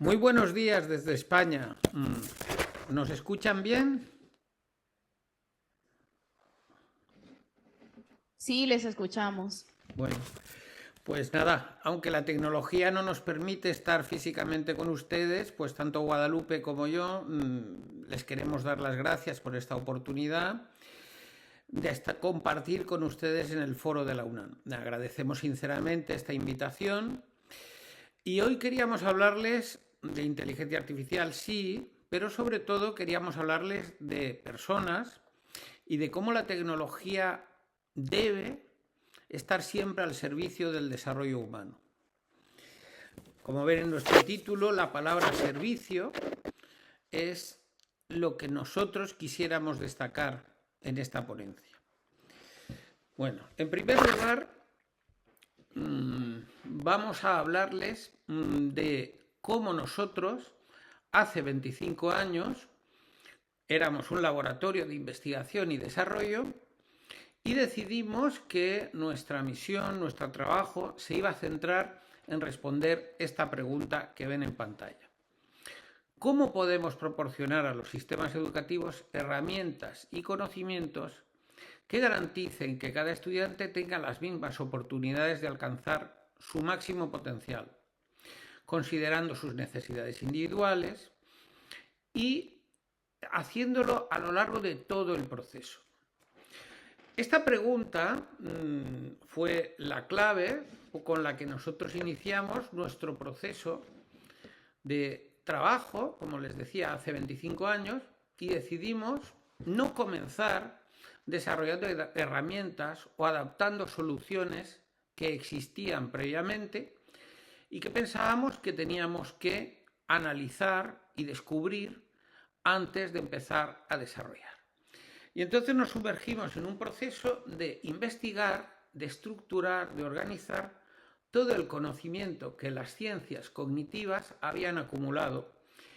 Muy buenos días desde España. ¿Nos escuchan bien? Sí, les escuchamos. Bueno, pues nada, aunque la tecnología no nos permite estar físicamente con ustedes, pues tanto Guadalupe como yo les queremos dar las gracias por esta oportunidad de compartir con ustedes en el foro de la UNAM. Agradecemos sinceramente esta invitación y hoy queríamos hablarles de inteligencia artificial, sí, pero sobre todo queríamos hablarles de personas y de cómo la tecnología debe estar siempre al servicio del desarrollo humano. Como ven en nuestro título, la palabra servicio es lo que nosotros quisiéramos destacar en esta ponencia. Bueno, en primer lugar, vamos a hablarles de cómo nosotros, hace 25 años, éramos un laboratorio de investigación y desarrollo y decidimos que nuestra misión, nuestro trabajo, se iba a centrar en responder esta pregunta que ven en pantalla. ¿Cómo podemos proporcionar a los sistemas educativos herramientas y conocimientos que garanticen que cada estudiante tenga las mismas oportunidades de alcanzar su máximo potencial, considerando sus necesidades individuales y haciéndolo a lo largo de todo el proceso? Esta pregunta fue la clave con la que nosotros iniciamos nuestro proceso de trabajo, como les decía, hace 25 años, y decidimos no comenzar desarrollando herramientas o adaptando soluciones que existían previamente y que pensábamos que teníamos que analizar y descubrir antes de empezar a desarrollar. Y entonces nos sumergimos en un proceso de investigar, de estructurar, de organizar todo el conocimiento que las ciencias cognitivas habían acumulado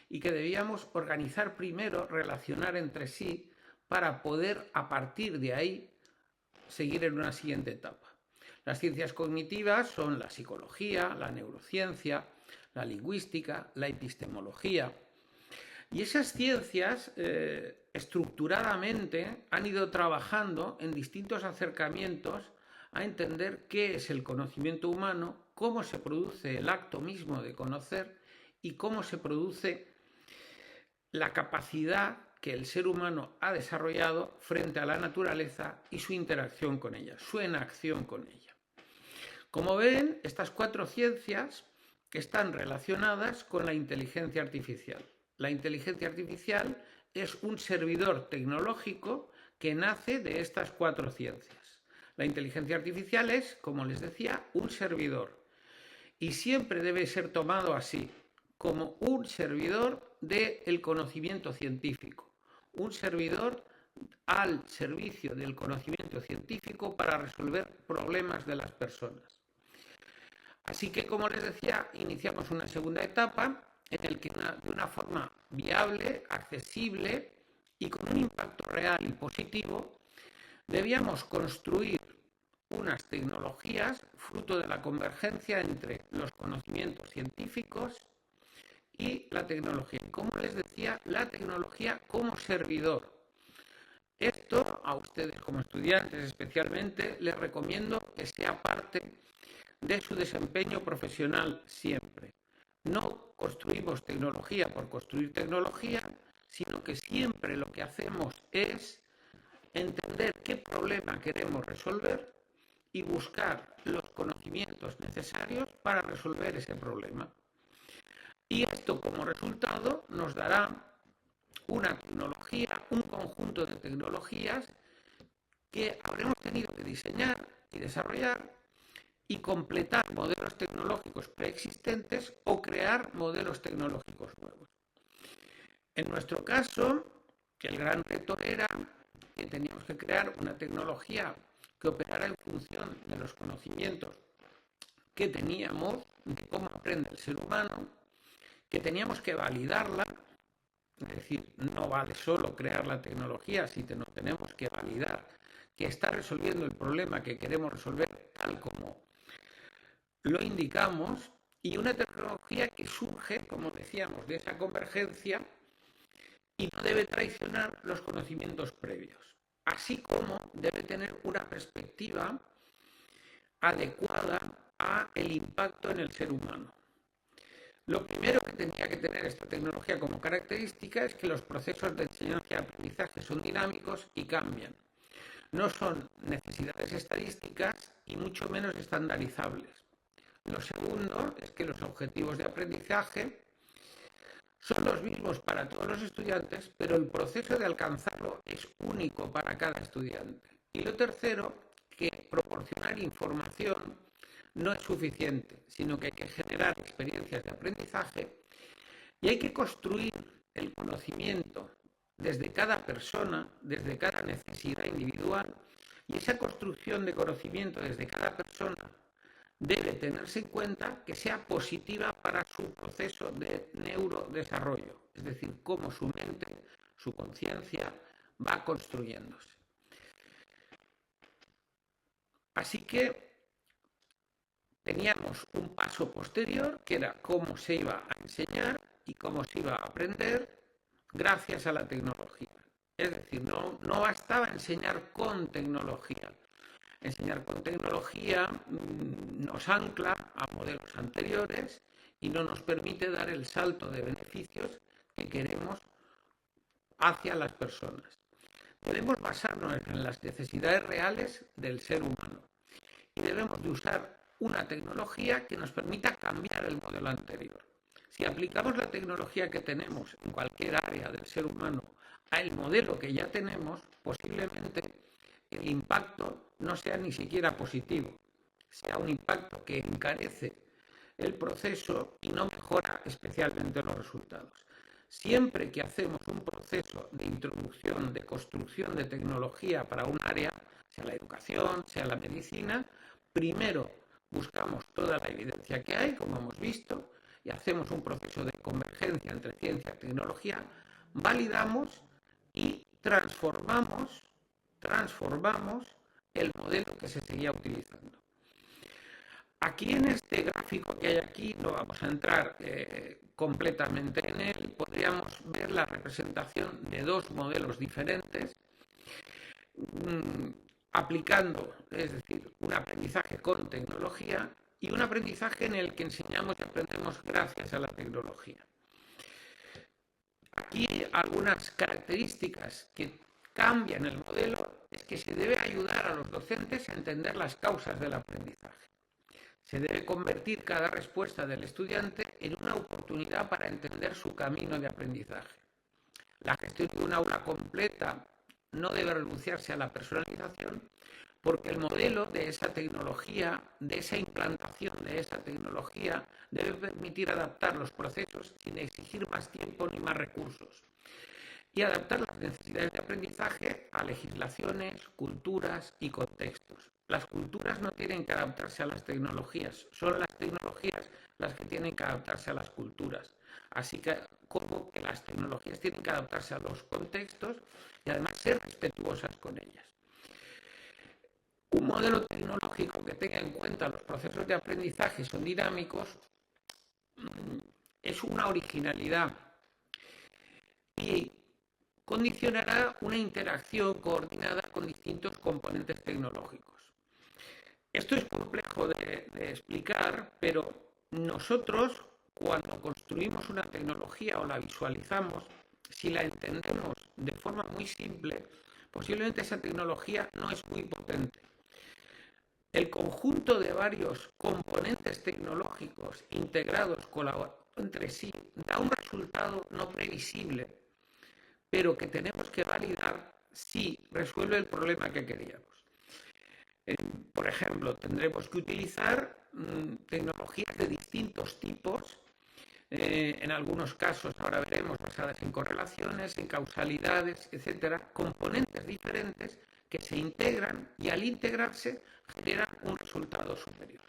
y que debíamos organizar primero, relacionar entre sí, para poder a partir de ahí seguir en una siguiente etapa. Las ciencias cognitivas son la psicología, la neurociencia, la lingüística, la epistemología. Y esas ciencias estructuradamente han ido trabajando en distintos acercamientos a entender qué es el conocimiento humano, cómo se produce el acto mismo de conocer y cómo se produce la capacidad que el ser humano ha desarrollado frente a la naturaleza y su interacción con ella, su enacción con ella. Como ven, estas cuatro ciencias están relacionadas con la inteligencia artificial. La inteligencia artificial es un servidor tecnológico que nace de estas cuatro ciencias. La inteligencia artificial es, como les decía, un servidor y siempre debe ser tomado así, como un servidor del conocimiento científico, un servidor al servicio del conocimiento científico para resolver problemas de las personas. Así que, como les decía, iniciamos una segunda etapa en la que de una forma viable, accesible y con un impacto real y positivo, debíamos construir unas tecnologías fruto de la convergencia entre los conocimientos científicos y la tecnología. Como les decía, la tecnología como servidor. Esto a ustedes como estudiantes especialmente les recomiendo que sea parte de su desempeño profesional siempre. No construimos tecnología por construir tecnología, sino que siempre lo que hacemos es entender qué problema queremos resolver y buscar los conocimientos necesarios para resolver ese problema. Y esto como resultado nos dará una tecnología, un conjunto de tecnologías que habremos tenido que diseñar y desarrollar y completar modelos tecnológicos preexistentes o crear modelos tecnológicos nuevos. En nuestro caso, el gran reto era que teníamos que crear una tecnología que operara en función de los conocimientos que teníamos, de cómo aprende el ser humano, que teníamos que validarla, es decir, no vale solo crear la tecnología, sino tenemos que validar que está resolviendo el problema que queremos resolver tal como lo indicamos y una tecnología que surge, como decíamos, de esa convergencia y no debe traicionar los conocimientos previos, así como debe tener una perspectiva adecuada a el impacto en el ser humano. Lo primero que tenía que tener esta tecnología como característica es que los procesos de enseñanza y aprendizaje son dinámicos y cambian. No son necesidades estadísticas y mucho menos estandarizables. Lo segundo es que los objetivos de aprendizaje son los mismos para todos los estudiantes, pero el proceso de alcanzarlo es único para cada estudiante. Y lo tercero, que proporcionar información no es suficiente, sino que hay que generar experiencias de aprendizaje y hay que construir el conocimiento desde cada persona, desde cada necesidad individual, y esa construcción de conocimiento desde cada persona debe tenerse en cuenta que sea positiva para su proceso de neurodesarrollo, es decir, cómo su mente, su conciencia va construyéndose. Así que teníamos un paso posterior, que era cómo se iba a enseñar y cómo se iba a aprender gracias a la tecnología. Es decir, no bastaba enseñar con tecnología. Enseñar con tecnología nos ancla a modelos anteriores y no nos permite dar el salto de beneficios que queremos hacia las personas. Debemos basarnos en las necesidades reales del ser humano y debemos de usar una tecnología que nos permita cambiar el modelo anterior. Si aplicamos la tecnología que tenemos en cualquier área del ser humano al modelo que ya tenemos, posiblemente el impacto no sea ni siquiera positivo, sea un impacto que encarece el proceso y no mejora especialmente los resultados. Siempre que hacemos un proceso de introducción, de construcción de tecnología para un área, sea la educación, sea la medicina, primero buscamos toda la evidencia que hay, como hemos visto, y hacemos un proceso de convergencia entre ciencia y tecnología, validamos y transformamos el modelo que se seguía utilizando. Aquí en este gráfico que hay aquí, no vamos a entrar completamente en él, podríamos ver la representación de dos modelos diferentes, aplicando, es decir, un aprendizaje con tecnología y un aprendizaje en el que enseñamos y aprendemos gracias a la tecnología. Aquí algunas características que cambian el modelo es que se debe ayudar a los docentes a entender las causas del aprendizaje. Se debe convertir cada respuesta del estudiante en una oportunidad para entender su camino de aprendizaje. La gestión de un aula completa no debe renunciarse a la personalización porque el modelo de esa tecnología, de esa implantación de esa tecnología, debe permitir adaptar los procesos sin exigir más tiempo ni más recursos y adaptar las necesidades de aprendizaje a legislaciones, culturas y contextos. Las culturas no tienen que adaptarse a las tecnologías, son las tecnologías las que tienen que adaptarse a las culturas. Así que como que las tecnologías tienen que adaptarse a los contextos y además ser respetuosas con ellas. Un modelo tecnológico que tenga en cuenta los procesos de aprendizaje son dinámicos es una originalidad y condicionará una interacción coordinada con distintos componentes tecnológicos. Esto es complejo de explicar, pero nosotros cuando construimos una tecnología o la visualizamos, si la entendemos de forma muy simple, posiblemente esa tecnología no es muy potente. El conjunto de varios componentes tecnológicos integrados, colaborando entre sí, da un resultado no previsible, pero que tenemos que validar si resuelve el problema que queríamos. Por ejemplo, tendremos que utilizar tecnologías de distintos tipos, en algunos casos, ahora veremos, basadas en correlaciones, en causalidades, etcétera, componentes diferentes que se integran y al integrarse generan un resultado superior.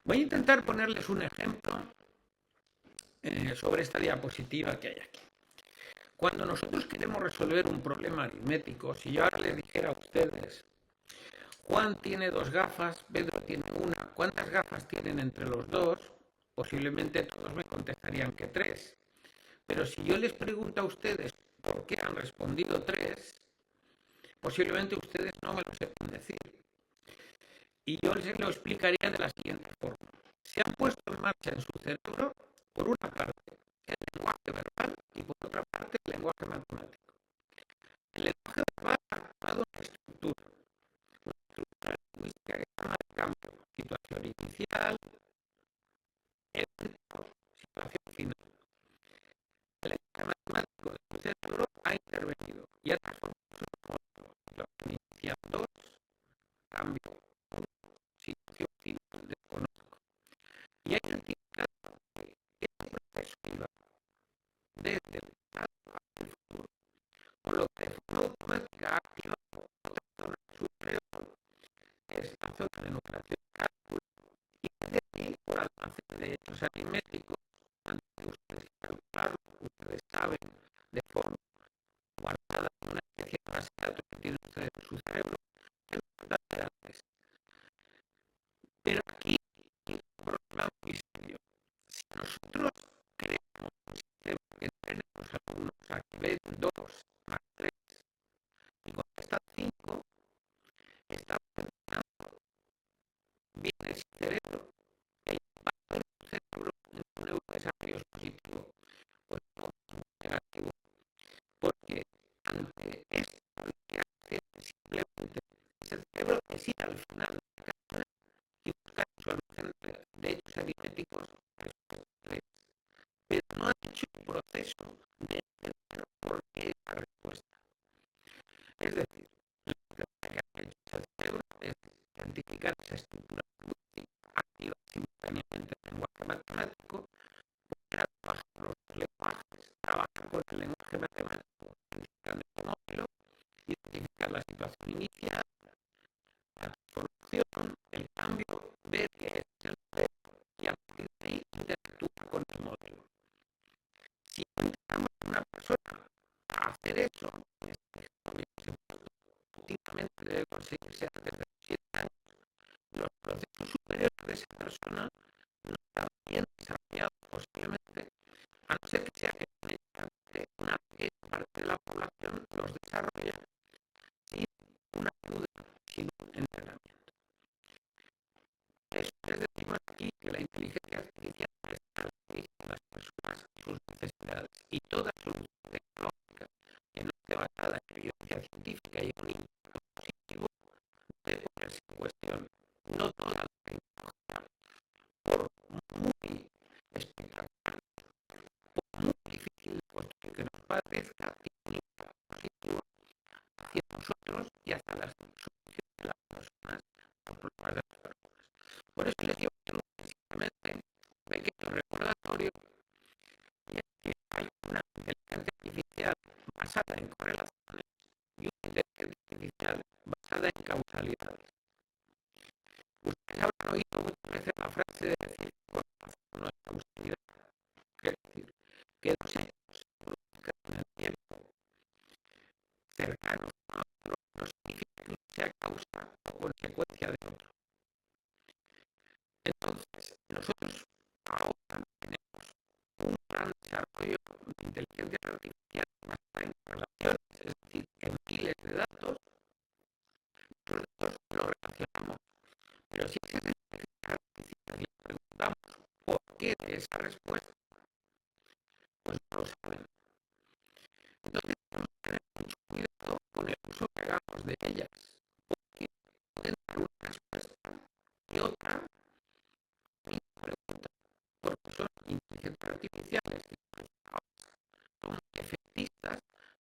Voy a intentar ponerles un ejemplo sobre esta diapositiva que hay aquí. Cuando nosotros queremos resolver un problema aritmético, si yo ahora les dijera a ustedes, Juan tiene 2 gafas, Pedro tiene 1, ¿cuántas gafas tienen entre los dos? posiblemente todos me contestarían que 3. Pero si yo les pregunto a ustedes por qué han respondido 3, posiblemente ustedes no me lo sepan decir. Y yo les lo explicaría de la siguiente forma. Se han puesto en marcha en su cerebro, por una parte, el lenguaje verbal y por otra parte, el lenguaje matemático. El lenguaje verbal ha actuado una estructura lingüística que se llama el cambio, situación inicial, evento, situación final. El lenguaje matemático de su cerebro ha intervenido y ha transformado su modelo. Situación inicial 2, cambio 1, situación final desconozco. Y hay identificado que este proceso iba desde el pasado hacia el futuro, con lo que de forma automática ha activado otra zona de su cerebro, que es la zona de numeración y cálculo, y desde aquí, por almacén de hechos aritméticos, antes de ustedes calcularlo, ustedes saben de forma guardada en una especie de base de datos que tienen ustedes en su cerebro, que es bastante antes. Pero aquí hay un problema muy serio. Si nosotros creamos un sistema que entrenemos a alumnos a que ven 2 más 3 y contestan 5, estamos entrenando bien ese cerebro, el impacto en el cerebro en un neurodesarrollo es positivo, pues no es negativo, porque ante esto lo que hace simplemente es el cerebro decide al final de la cadena y buscar su almacén de hechos aritméticos respuesta, pero no ha hecho un proceso de entender por qué la respuesta. Es decir, lo que ha hecho el cerebro es identificar esa estructura lingüística activa simultáneamente en el lenguaje matemático, poder trabajar los lenguajes, trabajar con el lenguaje matemático, identificar el modelo, identificar la situación inicial, la transformación, el cambio, ver qué es el cerebro y a partir de ahí interactuar con el modelo. Si entrenamos a una persona a hacer eso, últimamente debe conseguirse antes de los 7 años. Los procesos superiores de esa persona no están bien desarrollados posiblemente, a no ser que sea genéticamente una pequeña parte de la población los desarrolla sin una ayuda, sin un entrenamiento. Eso les decimos aquí que la inteligencia artificial está al servicio de las personas y sus necesidades, y toda solución tecnológica que no esté basada en evidencia científica y en un impacto positivo debe ponerse en cuestión. No toda la tecnología, por muy espectacular, por muy difícil de construir que nos parezca, tiene un impacto positivo hacia nosotros y hacia la solución de las personas, los problemas de las personas. Por eso les digo que simplemente un pequeño recordatorio y es que hay una inteligencia artificial basada en correlaciones y una inteligencia artificial basada en causalidades. Ustedes habrán oído muchas veces la frase de decir correlación no es causalidad. Es decir, que dos hechos se produzcan en el tiempo cercanos a otro no significa que uno sea causa o consecuencia de otro. Entonces, nosotros ahora tenemos un gran desarrollo de inteligencia artificial basada en correlaciones, es decir, en miles de datos, los datos los relacionamos. Pero si esa inteligencia artificial le preguntamos por qué de esa respuesta, pues no lo saben. Entonces tenemos que tener mucho cuidado con el uso que hagamos de ellas, porque pueden dar una respuesta y otra pregunta, porque son inteligencias artificiales que son muy efectistas,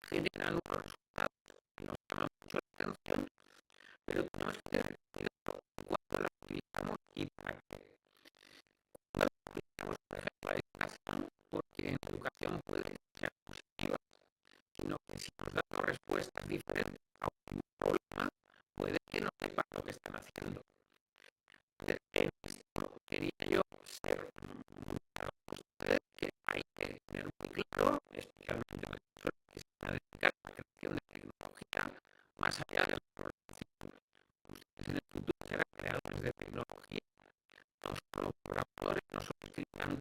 generan unos resultados que nos llaman mucho la atención, pero tenemos que tener cuidado cuando las utilizamos y para qué. Cuando las utilizamos, por ejemplo, la educación, porque en educación puede ser positiva, sino que si nos dan dos respuestas diferentes a un problema, puede que no sepan lo que están haciendo. En esto quería yo ser muy claro con ustedes que hay que tener muy claro, especialmente las personas que se van a dedicar a la creación de tecnología más allá de la programación. Ustedes en el futuro serán creadores de tecnología, no solo programadores, no solo escribirán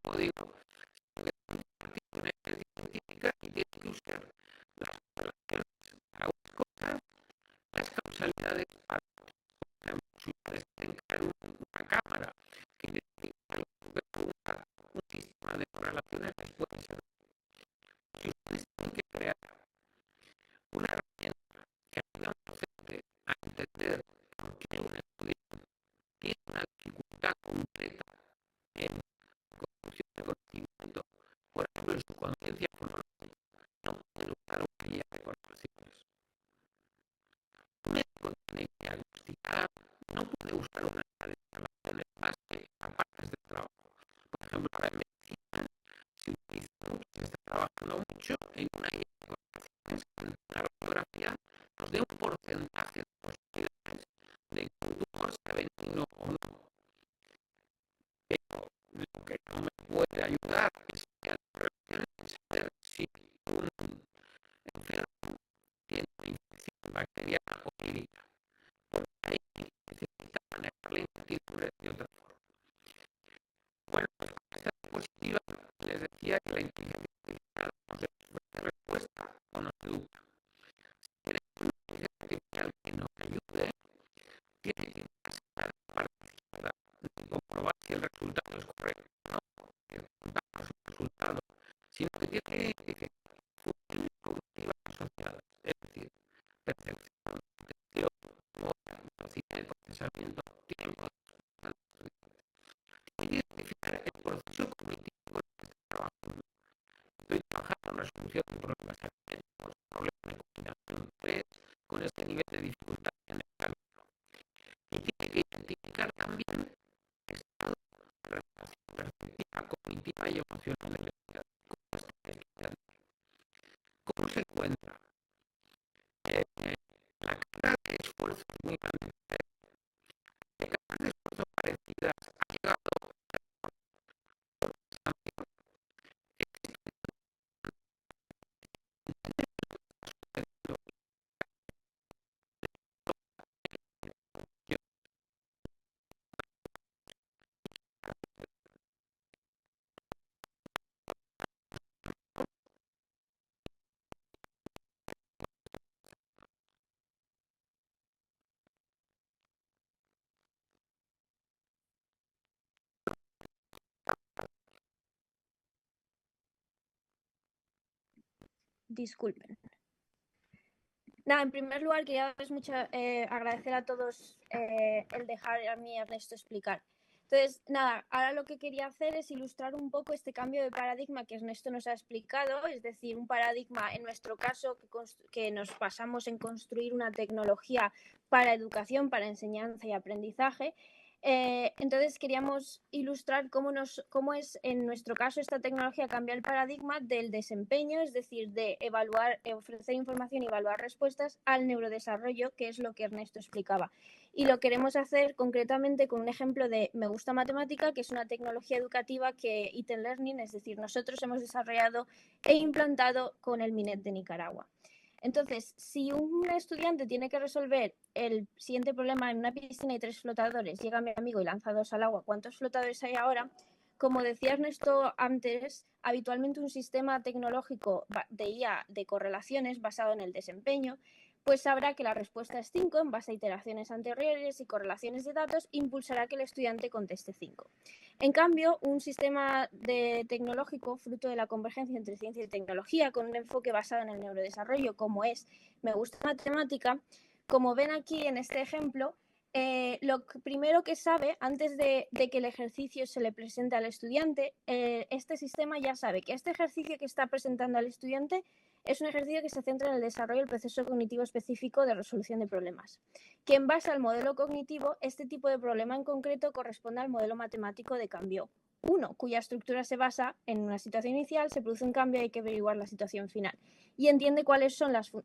relaciones les puede ser. Si ustedes tienen que crear una herramienta que ayude a un docente a entender por qué un estudiante tiene una dificultad concreta en construcción de conocimiento, por ejemplo, en su conciencia fonológica, no pueden usar una guía de correlaciones. Un médico tiene que diagnosticar, no puede usar una guía de correlaciones base a partes de trabajo. Por ejemplo, para medicina se utiliza mucho, se está trabajando mucho en una guía de correlaciones, en una radiografía nos dé un porcentaje de posibilidades de que un tumor sea benigno o no. Pero lo que no me puede ayudar es que las correlaciones saber si un enfermo tiene una infección bacteriana o vírica, porque ahí necesita manejar la incertidumbre de otra forma. Bueno, pues con esta diapositiva les decía que la inteligencia artificial nos ofrece respuesta o nos educa. Si queremos una inteligencia artificial que nos ayude, tiene que pasar la parte izquierda de comprobar si el resultado es correcto, no que damos un resultado, sino que tiene que identificar funciones cognitivas asociadas, es decir, percepción, atención, memoria, velocidad de procesamiento, tiempo de respuesta del estudiante. Tiene que identificar el proceso cognitivo con el que estoy trabajando. Estoy trabajando en resolución de problemas académicos, problemas de combinación 3, con este nivel de dificultad en el cálculo. Y tiene que identificar también estado de relación perceptiva, cognitiva y emocional del estudiante. ¿Cómo se encuentra? La carga de esfuerzo es muy grande. De cargas de esfuerzo parecidas ha llegado Disculpen. Nada, en primer lugar quería agradecer a todos el dejar a mí y a Ernesto explicar. Entonces, nada, ahora lo que quería hacer es ilustrar un poco este cambio de paradigma que Ernesto nos ha explicado, es decir, un paradigma, en nuestro caso, que nos basamos en construir una tecnología para educación, para enseñanza y aprendizaje. Entonces queríamos ilustrar cómo es en nuestro caso esta tecnología cambia el paradigma del desempeño, es decir, de evaluar, ofrecer información y evaluar respuestas al neurodesarrollo, que es lo que Ernesto explicaba. Y lo queremos hacer concretamente con un ejemplo de Me Gusta Matemática, que es una tecnología educativa que Iten Learning, es decir, nosotros hemos desarrollado e implantado con el MINET de Nicaragua. Entonces, si un estudiante tiene que resolver el siguiente problema: en una piscina hay 3 flotadores, llega mi amigo y lanza 2 al agua, ¿cuántos flotadores hay ahora? Como decía Ernesto antes, habitualmente un sistema tecnológico de IA de correlaciones basado en el desempeño, pues sabrá que la respuesta es 5 en base a iteraciones anteriores y correlaciones de datos, impulsará que el estudiante conteste 5. En cambio, un sistema tecnológico fruto de la convergencia entre ciencia y tecnología, con un enfoque basado en el neurodesarrollo, como es Me Gusta Matemática, como ven aquí en este ejemplo, lo primero que sabe, antes de que el ejercicio se le presente al estudiante, este sistema ya sabe que este ejercicio que está presentando al estudiante es un ejercicio que se centra en el desarrollo del proceso cognitivo específico de resolución de problemas, que en base al modelo cognitivo, este tipo de problema en concreto corresponde al modelo matemático de cambio 1, cuya estructura se basa en una situación inicial, se produce un cambio y hay que averiguar la situación final. Y entiende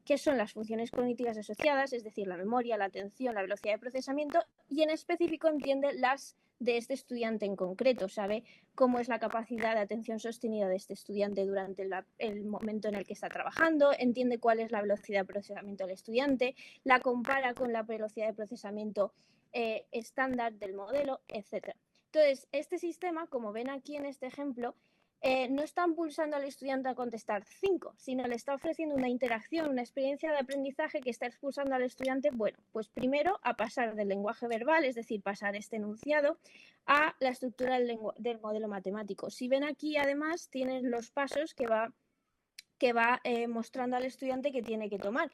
qué son las funciones cognitivas asociadas, es decir, la memoria, la atención, la velocidad de procesamiento, y en específico entiende las de este estudiante en concreto, sabe cómo es la capacidad de atención sostenida de este estudiante durante el momento en el que está trabajando, entiende cuál es la velocidad de procesamiento del estudiante, la compara con la velocidad de procesamiento estándar del modelo, etc. Entonces, este sistema, como ven aquí en este ejemplo, no está impulsando al estudiante a contestar 5, sino le está ofreciendo una interacción, una experiencia de aprendizaje que está expulsando al estudiante, bueno, pues primero a pasar del lenguaje verbal, es decir, pasar este enunciado, a la estructura del modelo matemático. Si ven aquí, además, tienen los pasos que va mostrando al estudiante que tiene que tomar.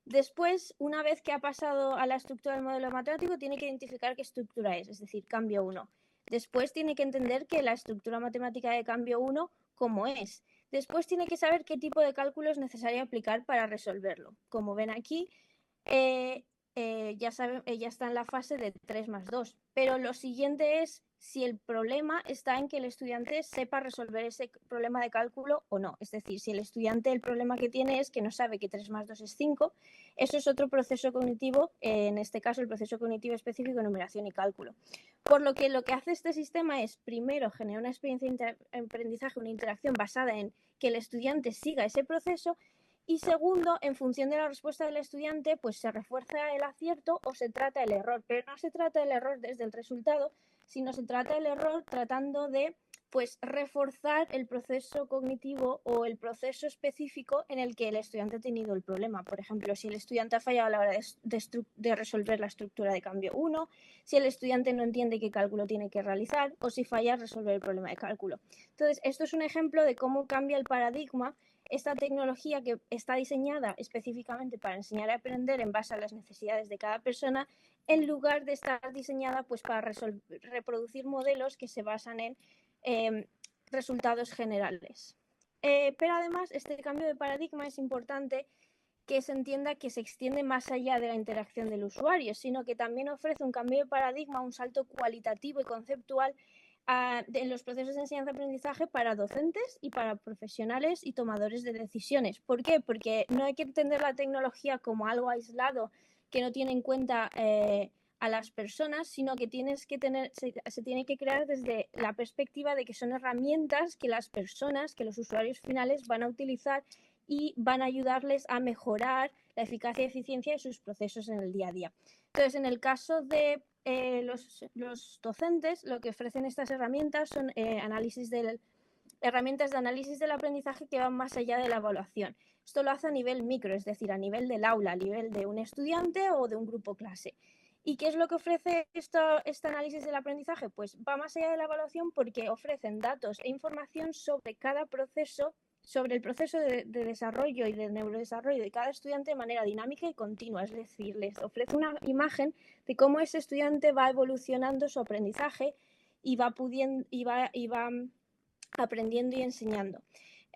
Después, una vez que ha pasado a la estructura del modelo matemático, tiene que identificar qué estructura es decir, cambio 1. Después tiene que entender que la estructura matemática de cambio 1, cómo es. Después tiene que saber qué tipo de cálculo es necesario aplicar para resolverlo. Como ven aquí, ya está en la fase de 3 más 2. Pero lo siguiente es si el problema está en que el estudiante sepa resolver ese problema de cálculo o no. Es decir, si el estudiante el problema que tiene es que no sabe que 3 más 2 es 5, eso es otro proceso cognitivo, en este caso el proceso cognitivo específico de numeración y cálculo. Por lo que hace este sistema es, primero, generar una experiencia de aprendizaje, una interacción basada en que el estudiante siga ese proceso, y segundo, en función de la respuesta del estudiante, pues se refuerza el acierto o se trata el error. Pero no se trata del error desde el resultado, sino se trata del error tratando de pues reforzar el proceso cognitivo o el proceso específico en el que el estudiante ha tenido el problema. Por ejemplo, si el estudiante ha fallado a la hora de resolver la estructura de cambio 1, si el estudiante no entiende qué cálculo tiene que realizar o si falla a resolver el problema de cálculo. Entonces, esto es un ejemplo de cómo cambia el paradigma. Esta tecnología que está diseñada específicamente para enseñar a aprender en base a las necesidades de cada persona, en lugar de estar diseñada pues para reproducir modelos que se basan en resultados generales. Pero además, este cambio de paradigma es importante que se entienda que se extiende más allá de la interacción del usuario, sino que también ofrece un cambio de paradigma, un salto cualitativo y conceptual en los procesos de enseñanza-aprendizaje para docentes y para profesionales y tomadores de decisiones. ¿Por qué? Porque no hay que entender la tecnología como algo aislado que no tiene en cuenta a las personas, sino que se tiene que crear desde la perspectiva de que son herramientas que las personas, que los usuarios finales van a utilizar y van a ayudarles a mejorar la eficacia y eficiencia de sus procesos en el día a día. Entonces, en el caso de los docentes, lo que ofrecen estas herramientas son herramientas de análisis del aprendizaje que van más allá de la evaluación. Esto lo hace a nivel micro, es decir, a nivel del aula, a nivel de un estudiante o de un grupo clase. ¿Y qué es lo que ofrece este análisis del aprendizaje? Pues va más allá de la evaluación porque ofrecen datos e información sobre cada proceso, sobre el proceso de desarrollo y de neurodesarrollo de cada estudiante de manera dinámica y continua. Es decir, les ofrece una imagen de cómo ese estudiante va evolucionando su aprendizaje y va aprendiendo y enseñando.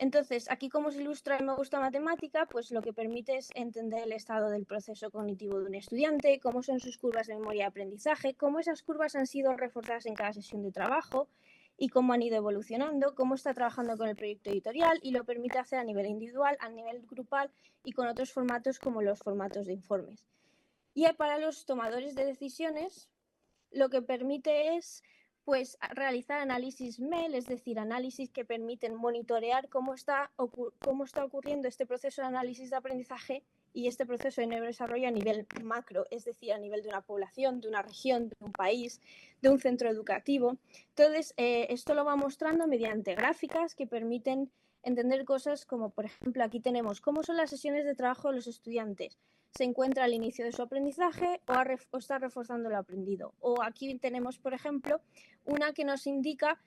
Entonces, aquí como se ilustra en Me Gusta Matemática, pues lo que permite es entender el estado del proceso cognitivo de un estudiante, cómo son sus curvas de memoria y aprendizaje, cómo esas curvas han sido reforzadas en cada sesión de trabajo y cómo han ido evolucionando, cómo está trabajando con el proyecto editorial, y lo permite hacer a nivel individual, a nivel grupal y con otros formatos como los formatos de informes. Y para los tomadores de decisiones, lo que permite es pues realizar análisis MEL, es decir, análisis que permiten monitorear cómo está ocurriendo este proceso de análisis de aprendizaje y este proceso de neurodesarrollo a nivel macro, es decir, a nivel de una población, de una región, de un país, de un centro educativo. Entonces, esto lo va mostrando mediante gráficas que permiten entender cosas como, por ejemplo, aquí tenemos cómo son las sesiones de trabajo de los estudiantes. Se encuentra al inicio de su aprendizaje o está reforzando lo aprendido. O aquí tenemos, por ejemplo, una que nos indica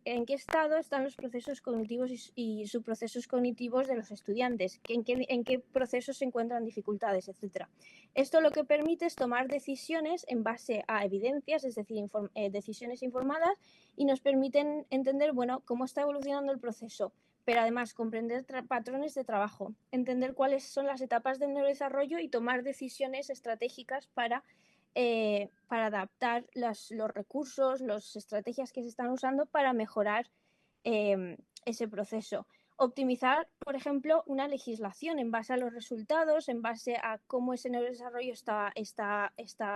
en qué estado están los procesos cognitivos y subprocesos cognitivos de los estudiantes, en qué procesos se encuentran dificultades, etc. Esto lo que permite es tomar decisiones en base a evidencias, es decir, decisiones informadas, y nos permiten entender, bueno, cómo está evolucionando el proceso, pero además comprender patrones de trabajo, entender cuáles son las etapas del neurodesarrollo y tomar decisiones estratégicas para adaptar los recursos, las estrategias que se están usando para mejorar ese proceso. Optimizar, por ejemplo, una legislación en base a los resultados, en base a cómo ese neurodesarrollo está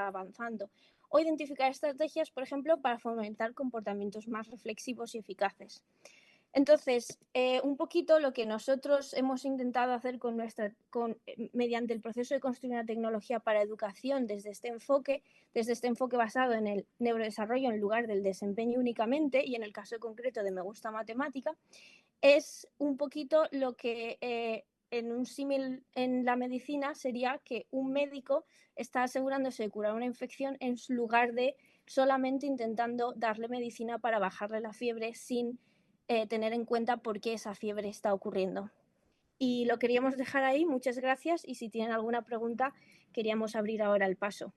avanzando. O identificar estrategias, por ejemplo, para fomentar comportamientos más reflexivos y eficaces. Entonces, un poquito lo que nosotros hemos intentado hacer mediante el proceso de construir una tecnología para educación desde este enfoque basado en el neurodesarrollo en lugar del desempeño únicamente, y en el caso concreto de Me Gusta Matemática, es un poquito lo que en un símil en la medicina sería que un médico está asegurándose de curar una infección en lugar de solamente intentando darle medicina para bajarle la fiebre sin tener en cuenta por qué esa fiebre está ocurriendo. Y lo queríamos dejar ahí, muchas gracias, y si tienen alguna pregunta queríamos abrir ahora el paso.